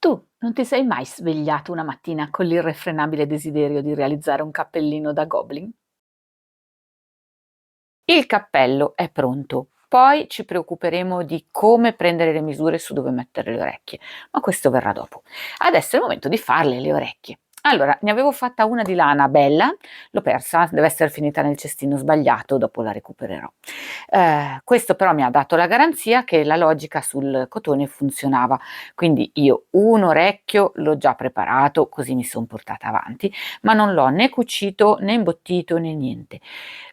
Tu non ti sei mai svegliato una mattina con l'irrefrenabile desiderio di realizzare un cappellino da Goblin? Il cappello è pronto, poi ci preoccuperemo di come prendere le misure su dove mettere le orecchie, ma questo verrà dopo. Adesso è il momento di farle le orecchie. Allora, ne avevo fatta una di lana bella, l'ho persa, deve essere finita nel cestino sbagliato, dopo la recupererò. Questo però mi ha dato la garanzia che la logica sul cotone funzionava, quindi io un orecchio l'ho già preparato, così mi sono portata avanti, ma non l'ho né cucito né imbottito né niente.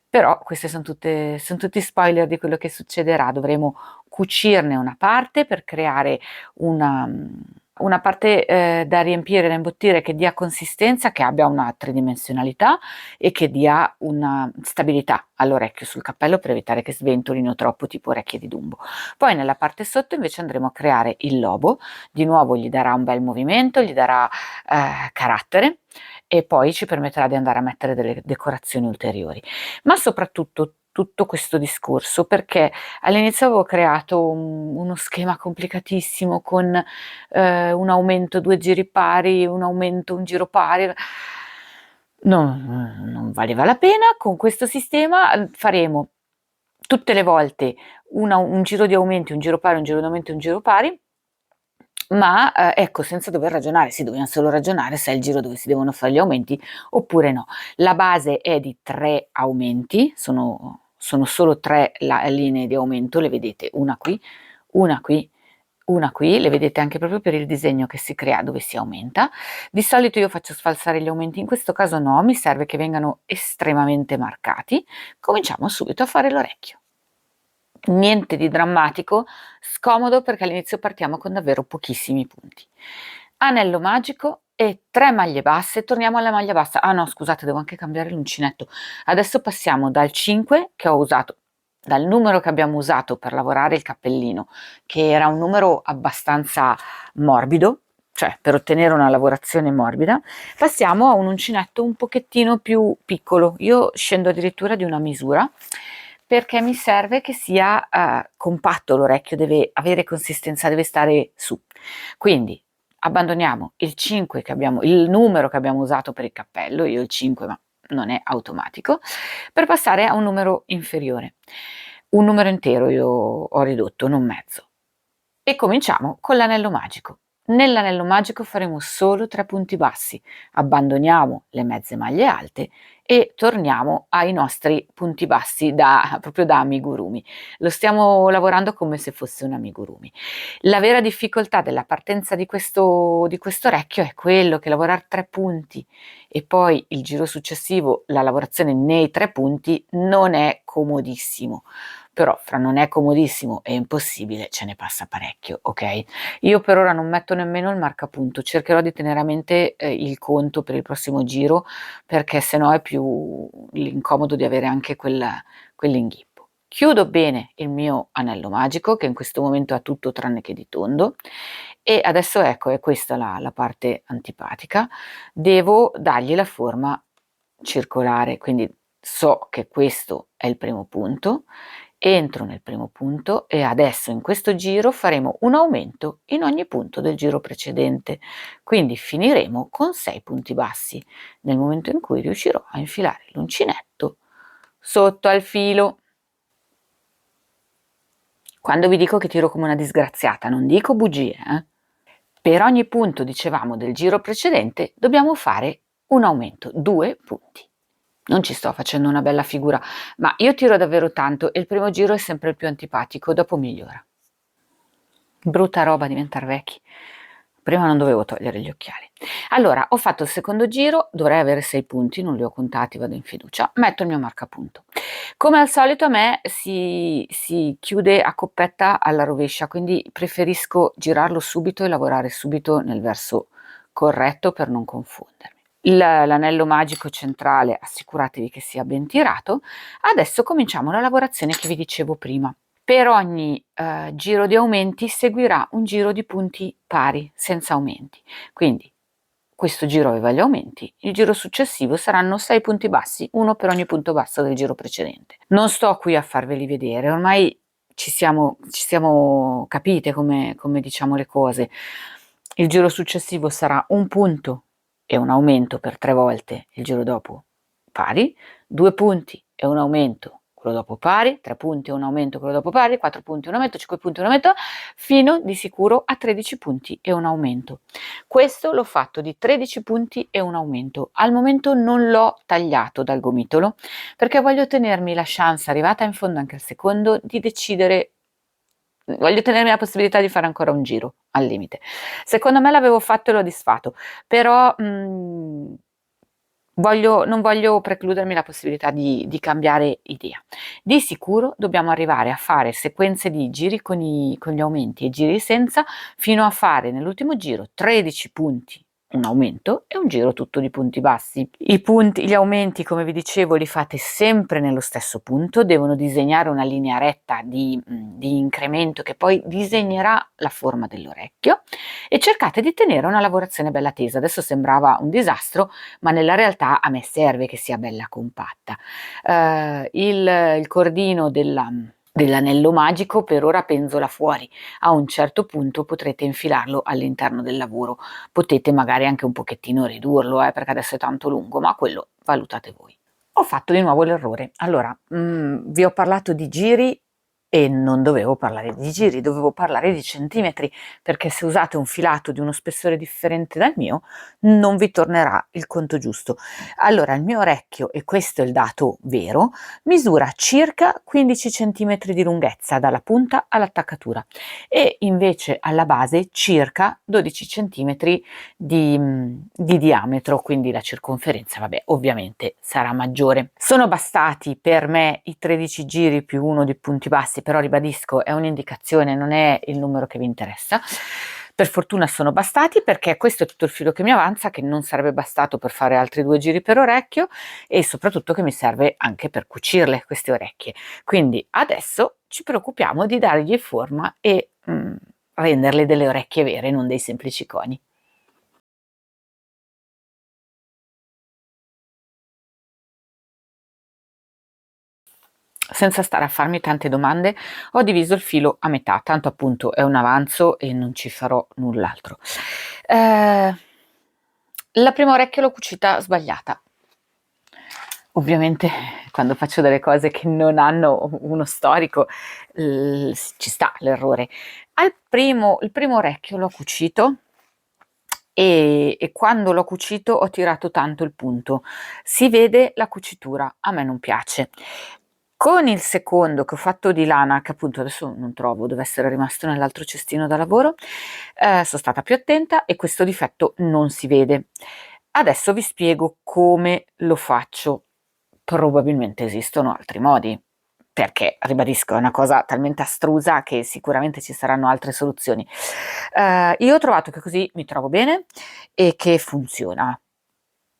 Però queste son tutti spoiler di quello che succederà. Dovremo cucirne una parte per creare una parte, da riempire, da imbottire, che dia consistenza, che abbia una tridimensionalità e che dia una stabilità all'orecchio sul cappello per evitare che sventolino troppo, tipo orecchie di Dumbo. Poi nella parte sotto invece andremo a creare il lobo, di nuovo gli darà un bel movimento, gli darà, carattere e poi ci permetterà di andare a mettere delle decorazioni ulteriori. Ma soprattutto tutto questo discorso perché all'inizio avevo creato uno schema complicatissimo con un aumento 2 giri pari, un aumento 1 giro pari. Non valeva la pena. Con questo sistema faremo tutte le volte un giro di aumenti, un giro pari, un giro di aumenti, un giro pari, ma ecco, senza dover ragionare. Sì, dobbiamo solo ragionare se è il giro dove si devono fare gli aumenti oppure no. La base è di 3 aumenti, sono solo 3 linee di aumento, le vedete una qui, una qui, una qui, le vedete anche proprio per il disegno che si crea dove si aumenta. Di solito io faccio sfalsare gli aumenti, in questo caso no, mi serve che vengano estremamente marcati. Cominciamo subito a fare l'orecchio. Niente di drammatico, scomodo perché all'inizio partiamo con davvero pochissimi punti. Anello magico e 3 maglie basse, torniamo alla maglia bassa. Ah no, scusate, devo anche cambiare l'uncinetto. Adesso passiamo dal 5 che ho usato, dal numero che abbiamo usato per lavorare il cappellino, che era un numero abbastanza morbido, cioè per ottenere una lavorazione morbida, passiamo a un uncinetto un pochettino più piccolo. Io scendo addirittura di una misura perché mi serve che sia compatto l'orecchio, deve avere consistenza, deve stare su. Quindi abbandoniamo il 5 che abbiamo, il numero che abbiamo usato per il cappello, io il 5 ma non è automatico, per passare a un numero inferiore. Un numero intero io ho ridotto, non mezzo. E cominciamo con l'anello magico. Nell'anello magico faremo solo 3 punti bassi, abbandoniamo le mezze maglie alte e torniamo ai nostri punti bassi proprio da amigurumi. Lo stiamo lavorando come se fosse un amigurumi. La vera difficoltà della partenza di questo orecchio è quello che lavorare 3 punti e poi il giro successivo, la lavorazione nei 3 punti non è comodissimo. Però fra non è comodissimo e impossibile ce ne passa parecchio, ok? Io per ora non metto nemmeno il marcapunto, cercherò di tenere a mente il conto per il prossimo giro perché sennò è più l'incomodo di avere anche quell'inghippo. Chiudo bene il mio anello magico che in questo momento ha tutto tranne che di tondo e adesso ecco è questa la parte antipatica, devo dargli la forma circolare, quindi so che questo è il primo punto, entro nel primo punto e adesso in questo giro faremo un aumento in ogni punto del giro precedente, quindi finiremo con 6 punti bassi nel momento in cui riuscirò a infilare l'uncinetto sotto al filo. Quando vi dico che tiro come una disgraziata, non dico bugie, eh? Per ogni punto, dicevamo, del giro precedente dobbiamo fare un aumento, 2 punti. Non ci sto facendo una bella figura, ma io tiro davvero tanto e il primo giro è sempre il più antipatico, dopo migliora. Brutta roba diventar vecchi. Prima non dovevo togliere gli occhiali. Allora, ho fatto il secondo giro, dovrei avere 6 punti, non li ho contati, vado in fiducia, metto il mio marcapunto. Come al solito a me si chiude a coppetta alla rovescia, quindi preferisco girarlo subito e lavorare subito nel verso corretto per non confondermi. L'anello magico centrale assicuratevi che sia ben tirato. Adesso cominciamo la lavorazione che vi dicevo prima. Per ogni giro di aumenti seguirà un giro di punti pari, senza aumenti. Quindi questo giro aveva gli aumenti, il giro successivo saranno 6 punti bassi, uno per ogni punto basso del giro precedente. Non sto qui a farveli vedere, ormai ci siamo capite come diciamo le cose. il giro successivo sarà un punto e un aumento per 3 volte, il giro dopo pari, 2 punti e un aumento, quello dopo pari, 3 punti e un aumento, quello dopo pari, 4 punti e un aumento, 5 punti e un aumento, fino di sicuro a 13 punti e un aumento. Questo l'ho fatto di 13 punti e un aumento. Al momento non l'ho tagliato dal gomitolo perché voglio tenermi la chance, arrivata in fondo anche al secondo, di decidere. Voglio tenermi la possibilità di fare ancora un giro al limite. Secondo me l'avevo fatto e l'ho disfatto, però non voglio precludermi la possibilità di cambiare idea. Di sicuro dobbiamo arrivare a fare sequenze di giri con gli aumenti e giri senza, fino a fare nell'ultimo giro 13 punti, un aumento e un giro tutto di punti bassi. Gli aumenti, come vi dicevo, li fate sempre nello stesso punto, devono disegnare una linea retta di incremento che poi disegnerà la forma dell'orecchio, e cercate di tenere una lavorazione bella tesa. Adesso sembrava un disastro, ma nella realtà a me serve che sia bella compatta. Il cordino dell'anello magico per ora penzola fuori, a un certo punto potrete infilarlo all'interno del lavoro, potete magari anche un pochettino ridurlo, perché adesso è tanto lungo, ma quello valutate voi. Ho fatto di nuovo l'errore. Allora, vi ho parlato di giri e non dovevo parlare di giri, dovevo parlare di centimetri, perché se usate un filato di uno spessore differente dal mio, non vi tornerà il conto giusto. Allora, il mio orecchio, e questo è il dato vero, misura circa 15 centimetri di lunghezza dalla punta all'attaccatura e invece alla base circa 12 centimetri di diametro, quindi la circonferenza, vabbè, ovviamente sarà maggiore. Sono bastati per me i 13 giri più uno di punti bassi, però ribadisco, è un'indicazione, non è il numero che vi interessa. Per fortuna sono bastati, perché questo è tutto il filo che mi avanza, che non sarebbe bastato per fare altri 2 giri per orecchio, e soprattutto che mi serve anche per cucirle queste orecchie. Quindi adesso ci preoccupiamo di dargli forma e renderle delle orecchie vere, non dei semplici coni. Senza stare a farmi tante domande, ho diviso il filo a metà, tanto appunto è un avanzo e non ci farò null'altro. La prima orecchia l'ho cucita sbagliata. Ovviamente quando faccio delle cose che non hanno uno storico, ci sta l'errore. Il primo orecchio l'ho cucito e quando l'ho cucito ho tirato tanto il punto. Si vede la cucitura, a me non piace. Con il secondo, che ho fatto di lana, che appunto adesso non trovo, deve essere rimasto nell'altro cestino da lavoro, son stata più attenta e questo difetto non si vede. Adesso vi spiego come lo faccio. Probabilmente esistono altri modi, perché ribadisco, è una cosa talmente astrusa che sicuramente ci saranno altre soluzioni. Io ho trovato che così mi trovo bene e che funziona.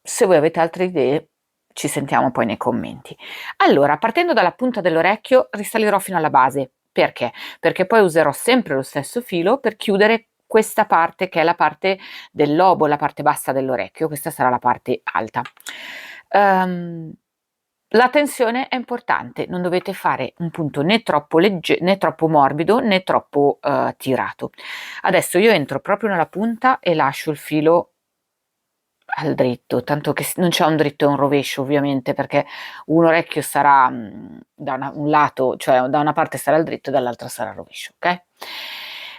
Se voi avete altre idee, ci sentiamo poi nei commenti. Allora, partendo dalla punta dell'orecchio, risalirò fino alla base. Perché? Perché poi userò sempre lo stesso filo per chiudere questa parte, che è la parte del lobo, la parte bassa dell'orecchio. Questa sarà la parte alta. La tensione è importante, non dovete fare un punto né troppo né troppo morbido né troppo tirato. Adesso io entro proprio nella punta e lascio il filo al dritto, tanto che non c'è un dritto e un rovescio ovviamente, perché un orecchio sarà da un lato, cioè da una parte sarà il dritto e dall'altra sarà il rovescio, ok?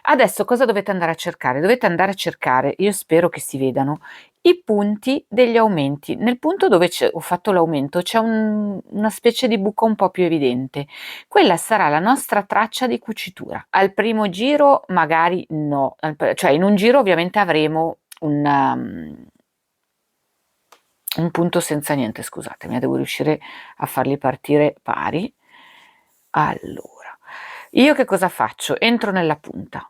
Adesso cosa dovete andare a cercare? Dovete andare a cercare, io spero che si vedano, i punti degli aumenti. Nel punto dove ho fatto l'aumento c'è una specie di buco un po' più evidente. Quella sarà la nostra traccia di cucitura. Al primo giro magari no, cioè in un giro ovviamente avremo un punto senza niente, scusatemi, devo riuscire a farli partire pari. Allora, io che cosa faccio? Entro nella punta,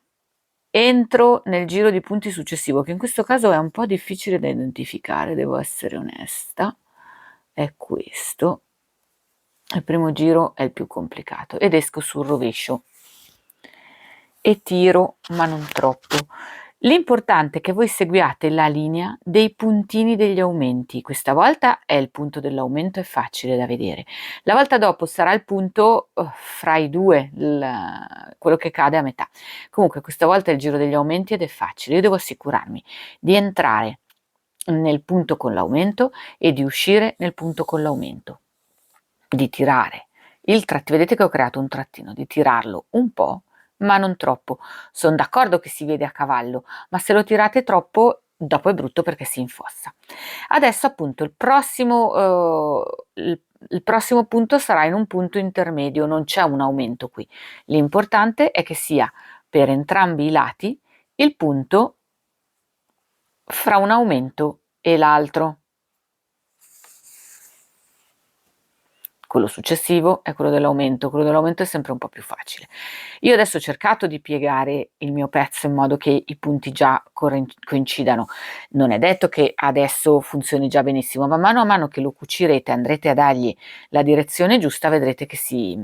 entro nel giro di punti successivo, che in questo caso è un po' difficile da identificare, devo essere onesta, è questo. Il primo giro è il più complicato ed esco sul rovescio e tiro, ma non troppo. L'importante è che voi seguiate la linea dei puntini degli aumenti. Questa volta è il punto dell'aumento, è facile da vedere. La volta dopo sarà il punto fra i due, quello che cade a metà. Comunque questa volta è il giro degli aumenti ed è facile. Io devo assicurarmi di entrare nel punto con l'aumento e di uscire nel punto con l'aumento, di tirare il trattino. Vedete che ho creato un trattino, di tirarlo un po', ma non troppo. Sono d'accordo che si vede a cavallo, ma se lo tirate troppo dopo è brutto perché si infossa. Adesso appunto il prossimo punto sarà in un punto intermedio, non c'è un aumento qui. L'importante è che sia per entrambi i lati il punto fra un aumento e l'altro. Quello successivo è quello dell'aumento è sempre un po' più facile. Io adesso ho cercato di piegare il mio pezzo in modo che i punti già coincidano. Non è detto che adesso funzioni già benissimo, ma mano a mano che lo cucirete andrete a dargli la direzione giusta, vedrete che si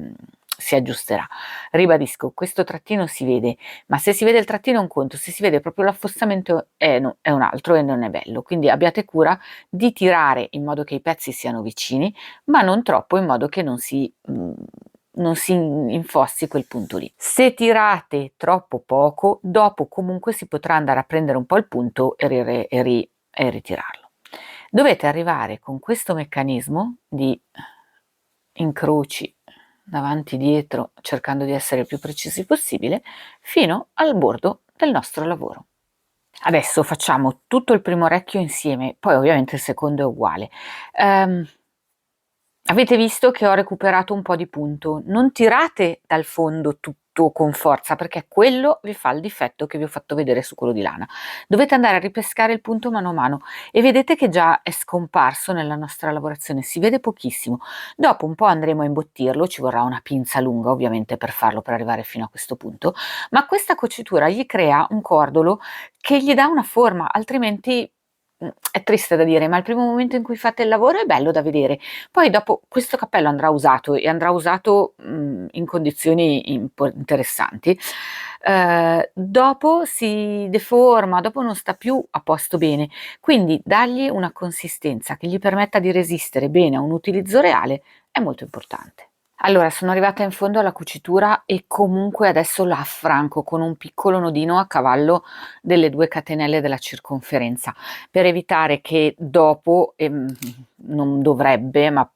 aggiusterà. Ribadisco, questo trattino si vede, ma se si vede il trattino è un conto, se si vede proprio l'affossamento è un altro e non è bello. Quindi abbiate cura di tirare in modo che i pezzi siano vicini, ma non troppo in modo che non si infossi quel punto lì. Se tirate troppo poco, dopo comunque si potrà andare a prendere un po' il punto e ritirarlo. Dovete arrivare con questo meccanismo di incroci davanti e dietro, cercando di essere il più precisi possibile, fino al bordo del nostro lavoro. Adesso facciamo tutto il primo orecchio insieme, poi ovviamente il secondo è uguale. Avete visto che ho recuperato un po' di punto. Non tirate dal fondo tutto con forza, perché quello vi fa il difetto che vi ho fatto vedere su quello di lana. Dovete andare a ripescare il punto mano a mano e vedete che già è scomparso nella nostra lavorazione, si vede pochissimo. Dopo un po' andremo a imbottirlo, ci vorrà una pinza lunga ovviamente per farlo, per arrivare fino a questo punto, ma questa cucitura gli crea un cordolo che gli dà una forma, altrimenti è triste da dire, ma il primo momento in cui fate il lavoro è bello da vedere. Poi dopo questo cappello andrà usato e andrà usato in condizioni interessanti. Dopo si deforma, dopo non sta più a posto bene. Quindi dargli una consistenza che gli permetta di resistere bene a un utilizzo reale è molto importante. Allora, sono arrivata in fondo alla cucitura e comunque adesso la affranco con un piccolo nodino a cavallo delle 2 catenelle della circonferenza, per evitare che dopo, non dovrebbe, ma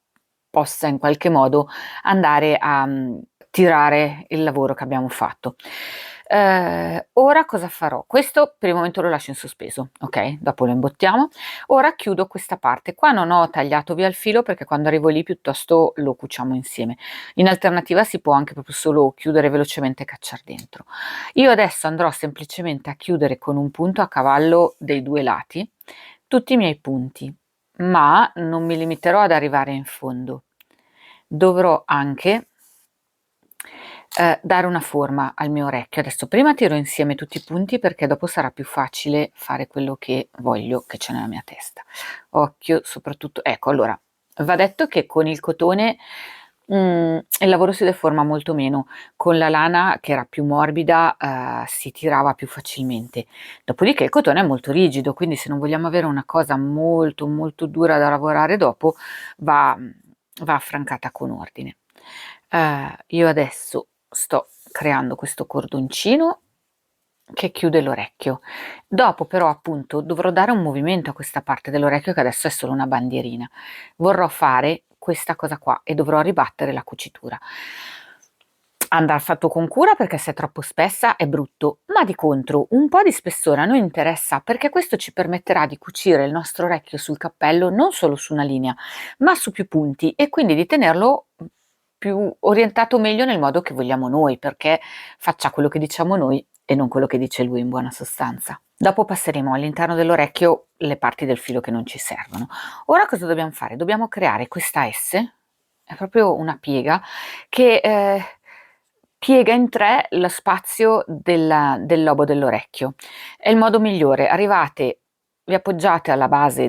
possa in qualche modo andare a tirare il lavoro che abbiamo fatto. Ora cosa farò? Questo per il momento lo lascio in sospeso, ok? Dopo lo imbottiamo. Ora chiudo questa parte. Qua non ho tagliato via il filo perché quando arrivo lì piuttosto lo cuciamo insieme. In alternativa si può anche proprio solo chiudere velocemente e cacciare dentro. Io adesso andrò semplicemente a chiudere con un punto a cavallo dei 2 lati tutti i miei punti, ma non mi limiterò ad arrivare in fondo. Dovrò anche dare una forma al mio orecchio. Adesso prima tiro insieme tutti i punti perché dopo sarà più facile fare quello che voglio che c'è nella mia testa. Occhio soprattutto, ecco, allora va detto che con il cotone il lavoro si deforma molto meno, con la lana che era più morbida si tirava più facilmente. Dopodiché il cotone è molto rigido, quindi se non vogliamo avere una cosa molto molto dura da lavorare dopo va affrancata con ordine. Io adesso sto creando questo cordoncino che chiude l'orecchio. Dopo però appunto dovrò dare un movimento a questa parte dell'orecchio che adesso è solo una bandierina. Vorrò fare questa cosa qua e dovrò ribattere la cucitura. Andrà fatto con cura perché se è troppo spessa è brutto, ma di contro un po' di spessore a noi interessa perché questo ci permetterà di cucire il nostro orecchio sul cappello non solo su una linea, ma su più punti e quindi di tenerlo più orientato meglio nel modo che vogliamo noi, perché faccia quello che diciamo noi e non quello che dice lui in buona sostanza. Dopo passeremo all'interno dell'orecchio le parti del filo che non ci servono. Ora cosa dobbiamo fare? Dobbiamo creare questa S, è proprio una piega, che piega in 3 lo spazio del lobo dell'orecchio. È il modo migliore. Arrivate, vi appoggiate alla base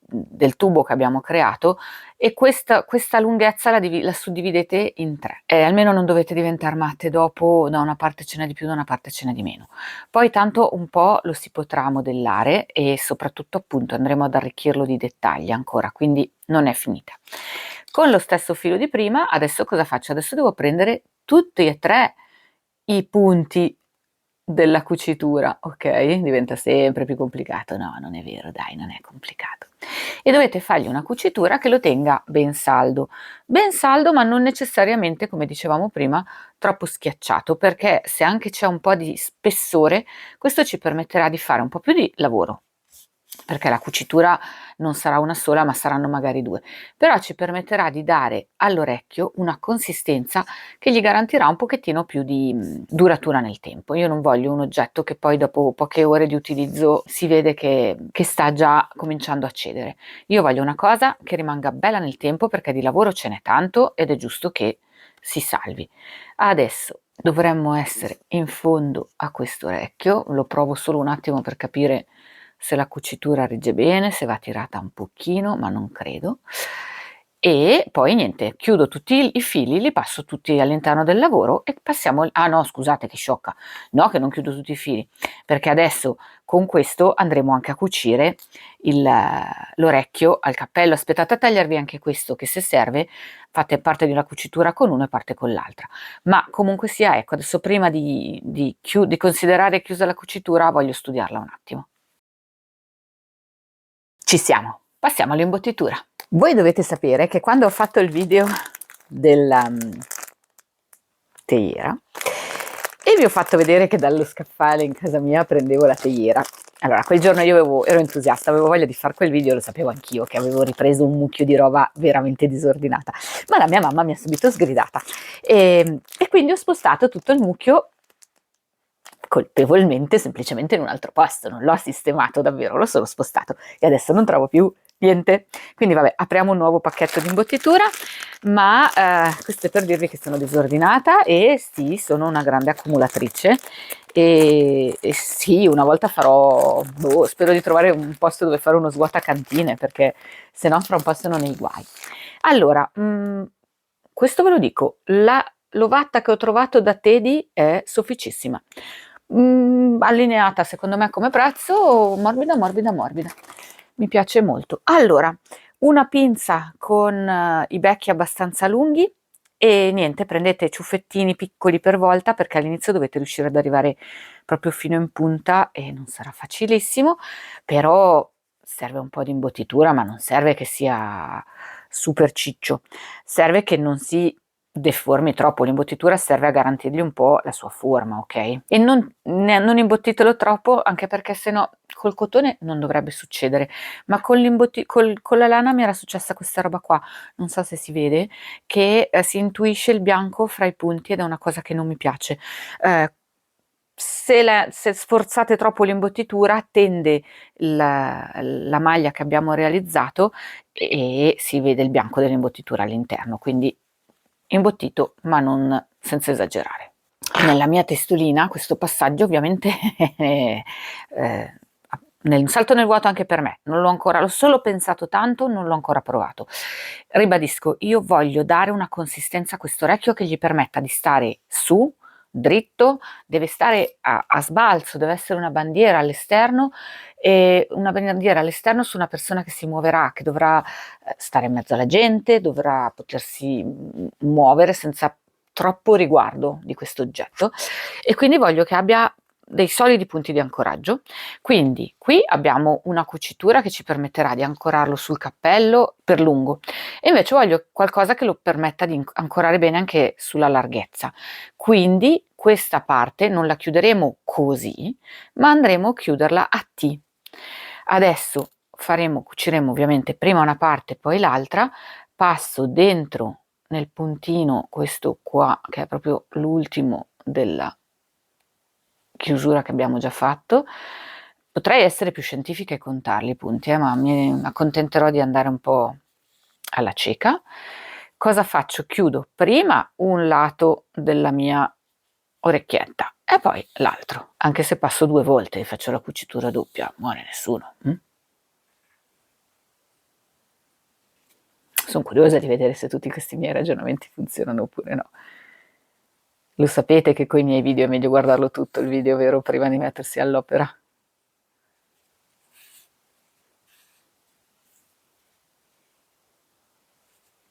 del tubo che abbiamo creato, e questa lunghezza la suddividete in 3, almeno non dovete diventare matte dopo, da una parte ce n'è di più, da una parte ce n'è di meno. Poi tanto un po' lo si potrà modellare e soprattutto appunto andremo ad arricchirlo di dettagli ancora, quindi non è finita. Con lo stesso filo di prima, adesso cosa faccio? Adesso devo prendere tutti e 3 i punti della cucitura, ok? Diventa sempre più complicato. No, non è vero, dai, non è complicato. E dovete fargli una cucitura che lo tenga ben saldo, ma non necessariamente, come dicevamo prima, troppo schiacciato, perché se anche c'è un po' di spessore, questo ci permetterà di fare un po' più di lavoro, perché la cucitura non sarà una sola, ma saranno magari 2, però ci permetterà di dare all'orecchio una consistenza che gli garantirà un pochettino più di duratura nel tempo. Io non voglio un oggetto che poi dopo poche ore di utilizzo si vede che sta già cominciando a cedere. Io voglio una cosa che rimanga bella nel tempo, perché di lavoro ce n'è tanto ed è giusto che si salvi. Adesso dovremmo essere in fondo a questo orecchio, lo provo solo un attimo per capire se la cucitura regge bene, se va tirata un pochino, ma non credo. E poi niente, chiudo tutti i fili, li passo tutti all'interno del lavoro e passiamo. Ah no, scusate, che sciocca, no, che non chiudo tutti i fili, perché adesso con questo andremo anche a cucire l'orecchio al cappello. Aspettate a tagliarvi anche questo, che se serve fate parte di una cucitura con uno e parte con l'altra. Ma comunque sia, ecco, adesso prima di considerare chiusa la cucitura voglio studiarla un attimo. Ci siamo, passiamo all'imbottitura. Voi dovete sapere che quando ho fatto il video della teiera e vi ho fatto vedere che dallo scaffale in casa mia prendevo la teiera, allora quel giorno io ero entusiasta, avevo voglia di fare quel video, lo sapevo anch'io che avevo ripreso un mucchio di roba veramente disordinata, ma la mia mamma mi ha subito sgridata e quindi ho spostato tutto il mucchio colpevolmente semplicemente in un altro posto, non l'ho sistemato davvero, l'ho solo spostato e adesso non trovo più niente. Quindi vabbè, apriamo un nuovo pacchetto di imbottitura, ma questo è per dirvi che sono disordinata e sì, sono una grande accumulatrice e sì, una volta farò, spero di trovare un posto dove fare uno svuotacantine, perché se no fra un po' sono nei guai. Allora, questo ve lo dico, la l'ovatta che ho trovato da Tedi è sofficissima. Allineata secondo me come prezzo, morbida, morbida, morbida. Mi piace molto. Allora, una pinza con i becchi abbastanza lunghi e niente, prendete ciuffettini piccoli per volta, perché all'inizio dovete riuscire ad arrivare proprio fino in punta e non sarà facilissimo, però serve un po' di imbottitura, ma non serve che sia super ciccio, serve che non si deformi troppo. L'imbottitura serve a garantirgli un po' la sua forma, ok? E non imbottitelo troppo, anche perché sennò col cotone non dovrebbe succedere, ma con la lana mi era successa questa roba qua, non so se si vede, che si intuisce il bianco fra i punti ed è una cosa che non mi piace. Se sforzate troppo l'imbottitura tende la maglia che abbiamo realizzato e si vede il bianco dell'imbottitura all'interno, quindi imbottito ma non senza esagerare. Nella mia testolina questo passaggio ovviamente nel salto nel vuoto anche per me, non l'ho ancora, l'ho solo pensato tanto, non l'ho ancora provato. Ribadisco, io voglio dare una consistenza a questo orecchio che gli permetta di stare su, dritto, deve stare a sbalzo, deve essere una bandiera all'esterno, e una bandiera all'esterno su una persona che si muoverà, che dovrà stare in mezzo alla gente, dovrà potersi muovere senza troppo riguardo di questo oggetto, e quindi voglio che abbia dei solidi punti di ancoraggio. Quindi qui abbiamo una cucitura che ci permetterà di ancorarlo sul cappello per lungo, e invece voglio qualcosa che lo permetta di ancorare bene anche sulla larghezza. Quindi questa parte non la chiuderemo così, ma andremo a chiuderla a T. Adesso cuciremo ovviamente prima una parte poi l'altra, passo dentro nel puntino questo qua che è proprio l'ultimo della chiusura che abbiamo già fatto. Potrei essere più scientifica e contarli i punti, ma mi accontenterò di andare un po' alla cieca. Cosa faccio? Chiudo prima un lato della mia orecchietta e poi l'altro, anche se passo 2 volte e faccio la cucitura doppia, muore nessuno. Sono curiosa di vedere se tutti questi miei ragionamenti funzionano oppure no. Lo sapete che coi miei video è meglio guardarlo tutto il video, vero, prima di mettersi all'opera?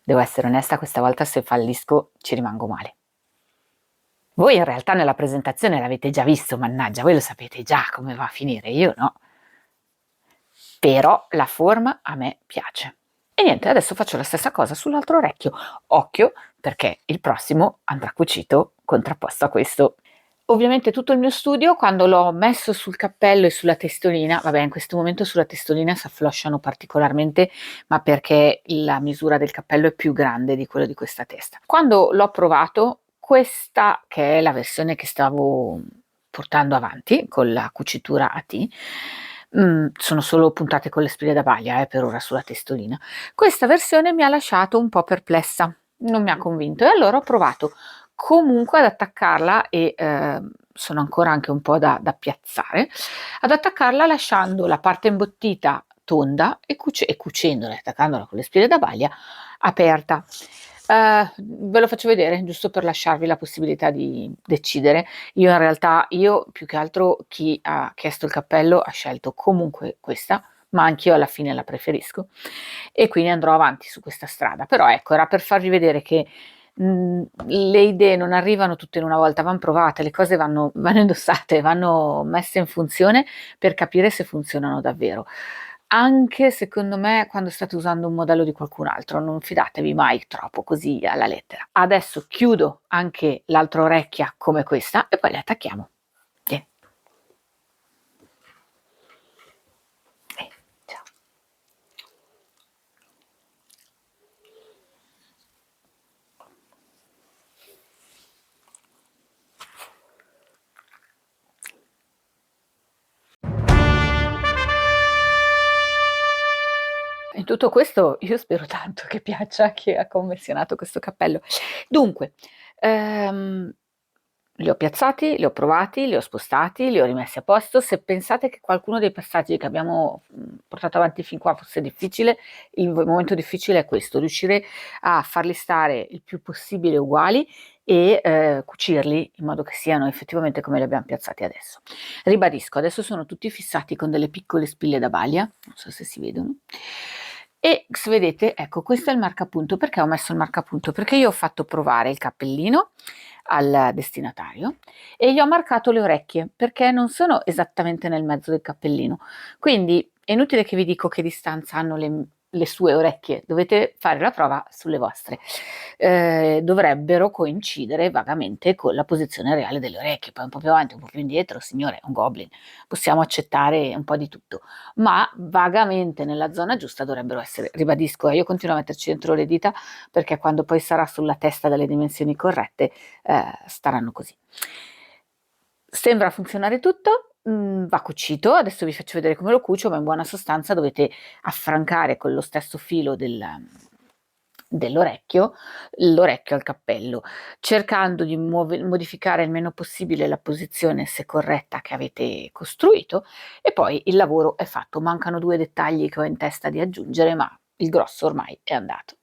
Devo essere onesta, questa volta se fallisco ci rimango male. Voi in realtà nella presentazione l'avete già visto, mannaggia, voi lo sapete già come va a finire, io no. Però la forma a me piace. E niente, adesso faccio la stessa cosa sull'altro orecchio. Occhio, perché il prossimo andrà cucito contrapposto a questo. Ovviamente tutto il mio studio, quando l'ho messo sul cappello e sulla testolina, vabbè, in questo momento sulla testolina si afflosciano particolarmente, ma perché la misura del cappello è più grande di quello di questa testa. Quando l'ho provato, questa che è la versione che stavo portando avanti con la cucitura a T, sono solo puntate con le spille da paglia, per ora sulla testolina. Questa versione mi ha lasciato un po' perplessa, non mi ha convinto e allora ho provato comunque ad attaccarla e sono ancora anche un po' da piazzare, ad attaccarla lasciando la parte imbottita tonda e cucendola e attaccandola con le spille da baglia aperta. Ve lo faccio vedere giusto per lasciarvi la possibilità di decidere. Io in realtà, più che altro chi ha chiesto il cappello ha scelto comunque questa, ma anch'io alla fine la preferisco e quindi andrò avanti su questa strada. Però ecco, era per farvi vedere che le idee non arrivano tutte in una volta, van provate, le cose vanno indossate, vanno messe in funzione per capire se funzionano davvero. Anche secondo me quando state usando un modello di qualcun altro, non fidatevi mai troppo così alla lettera. Adesso chiudo anche l'altra orecchia come questa e poi le attacchiamo. Tieni. Ciao. In tutto questo io spero tanto che piaccia a chi ha commissionato questo cappello. Dunque, li ho piazzati, li ho provati, li ho spostati, li ho rimessi a posto. Se pensate che qualcuno dei passaggi che abbiamo, portato avanti fin qua fosse difficile, il momento difficile è questo: riuscire a farli stare il più possibile uguali e, cucirli in modo che siano effettivamente come li abbiam piazzati adesso. Ribadisco, adesso sono tutti fissati con delle piccole spille da baglia, non so se si vedono, e se vedete, ecco, questo è il marcapunto. Perché ho messo il marcapunto? Perché io ho fatto provare il cappellino al destinatario e gli ho marcato le orecchie, perché non sono esattamente nel mezzo del cappellino. Quindi è inutile che vi dico che distanza hanno le sue orecchie, dovete fare la prova sulle vostre. Dovrebbero coincidere vagamente con la posizione reale delle orecchie, poi un po' più avanti, un po' più indietro, signore, è un goblin, possiamo accettare un po' di tutto, ma vagamente nella zona giusta dovrebbero essere. Ribadisco, io continuo a metterci dentro le dita perché quando poi sarà sulla testa delle dimensioni corrette, staranno così. Sembra funzionare tutto, va cucito, adesso vi faccio vedere come lo cucio, ma in buona sostanza dovete affrancare con lo stesso filo dell'orecchio, l'orecchio al cappello, cercando di modificare il meno possibile la posizione, se corretta, che avete costruito, e poi il lavoro è fatto. Mancano 2 dettagli che ho in testa di aggiungere, ma il grosso ormai è andato.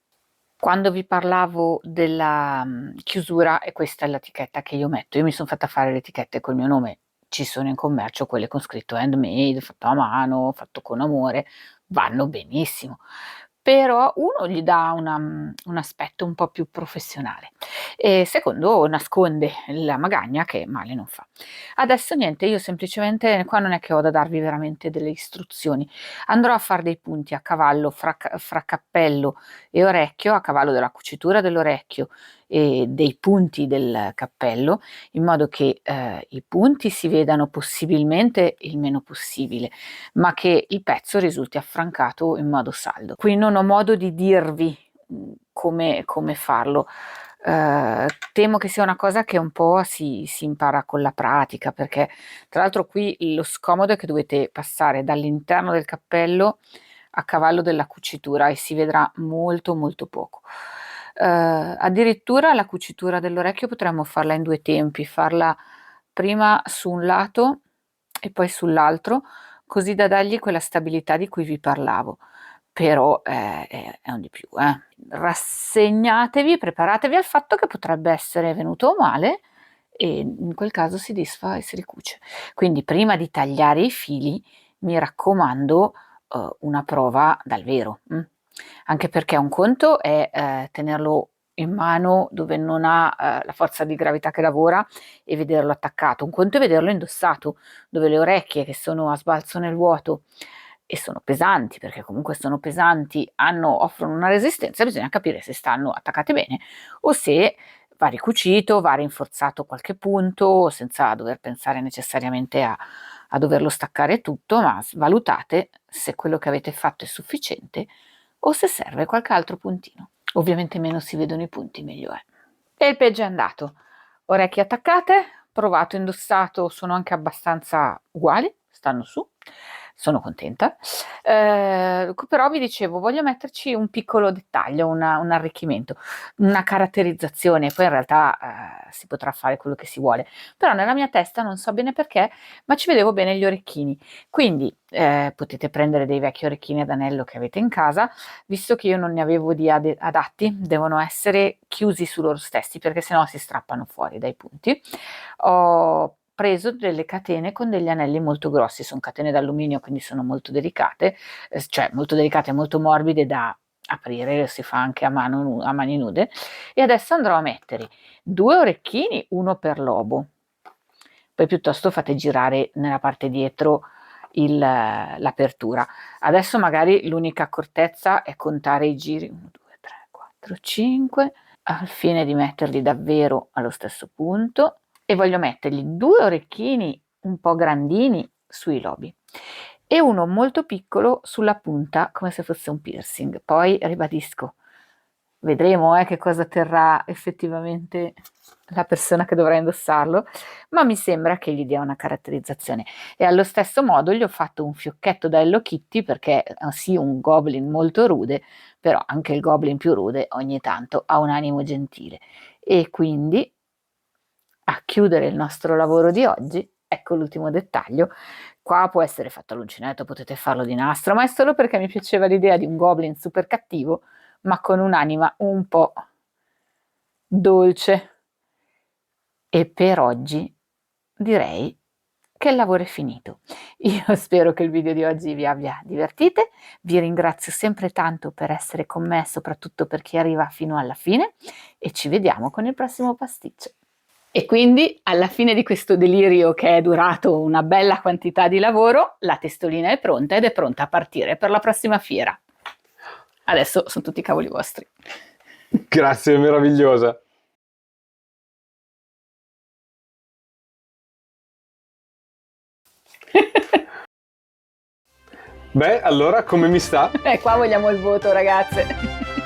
Quando vi parlavo della chiusura, e questa è l'etichetta che io metto, io mi son fatta fare le etichette col mio nome, ci sono in commercio quelle con scritto handmade, fatto a mano, fatto con amore, vanno benissimo, però uno gli dà un aspetto un po' più professionale e secondo nasconde la magagna che male non fa. Adesso niente, io semplicemente qua non è che ho da darvi veramente delle istruzioni, andrò a far dei punti a cavallo fra cappello e orecchio, a cavallo della cucitura dell'orecchio e dei punti del cappello, in modo che, i punti si vedano possibilmente il meno possibile, ma che il pezzo risulti affrancato in modo saldo. Qui non ho modo di dirvi, come farlo. Temo che sia una cosa che un po' si impara con la pratica, perché tra l'altro qui lo scomodo è che dovete passare dall'interno del cappello a cavallo della cucitura e si vedrà molto, molto poco. Addirittura la cucitura dell'orecchio potremmo farla in 2 tempi, farla prima su un lato e poi sull'altro, così da dargli quella stabilità di cui vi parlavo. però è un di più. Rassegnatevi, preparatevi al fatto che potrebbe essere venuto male e in quel caso si disfa e si ricuce. Quindi prima di tagliare i fili, mi raccomando, una prova dal vero. Anche perché un conto è tenerlo in mano dove non ha la forza di gravità che lavora e vederlo attaccato. Un conto è vederlo indossato, dove le orecchie che sono a sbalzo nel vuoto e sono pesanti, perché comunque sono pesanti, offrono una resistenza, bisogna capire se stanno attaccate bene o se va ricucito, va rinforzato qualche punto, senza dover pensare necessariamente a doverlo staccare tutto, ma valutate se quello che avete fatto è sufficiente o se serve qualche altro puntino. Ovviamente meno si vedono i punti, meglio è. E il peggio è andato. Orecchie attaccate, provato, indossato, sono anche abbastanza uguali, stanno su, sono contenta. Però vi dicevo, voglio metterci un piccolo dettaglio, un arricchimento, una caratterizzazione, poi in realtà si potrà fare quello che si vuole, però nella mia testa non so bene perché, ma ci vedevo bene gli orecchini, quindi potete prendere dei vecchi orecchini ad anello che avete in casa, visto che io non ne avevo di adatti, devono essere chiusi su loro stessi perché sennò si strappano fuori dai punti. Ho preso delle catene con degli anelli molto grossi, sono catene d'alluminio quindi sono molto delicate, cioè molto delicate, molto morbide da aprire, si fa anche a mani nude, e adesso andrò a mettere 2 orecchini, uno per lobo, poi piuttosto fate girare nella parte dietro l'apertura. Adesso magari l'unica accortezza è contare i giri, 1, 2, 3, 4, 5, al fine di metterli davvero allo stesso punto, e voglio mettergli 2 orecchini un po' grandini sui lobi e uno molto piccolo sulla punta come se fosse un piercing. Poi ribadisco, vedremo che cosa terrà effettivamente la persona che dovrà indossarlo, ma mi sembra che gli dia una caratterizzazione. E allo stesso modo gli ho fatto un fiocchetto da Hello Kitty perché sì, un goblin molto rude, però anche il goblin più rude ogni tanto ha un animo gentile. E quindi, a chiudere il nostro lavoro di oggi, ecco l'ultimo dettaglio. Qua può essere fatto all'uncinetto, potete farlo di nastro, ma è solo perché mi piaceva l'idea di un goblin super cattivo, ma con un'anima un po' dolce. E per oggi direi che il lavoro è finito. Io spero che il video di oggi vi abbia divertite, vi ringrazio sempre tanto per essere con me, soprattutto per chi arriva fino alla fine, e ci vediamo con il prossimo pasticcio. E quindi alla fine di questo delirio che è durato una bella quantità di lavoro, la testolina è pronta ed è pronta a partire per la prossima fiera. Adesso sono tutti i cavoli vostri. Grazie, meravigliosa. Beh, allora come mi sta? Qua vogliamo il voto, ragazze.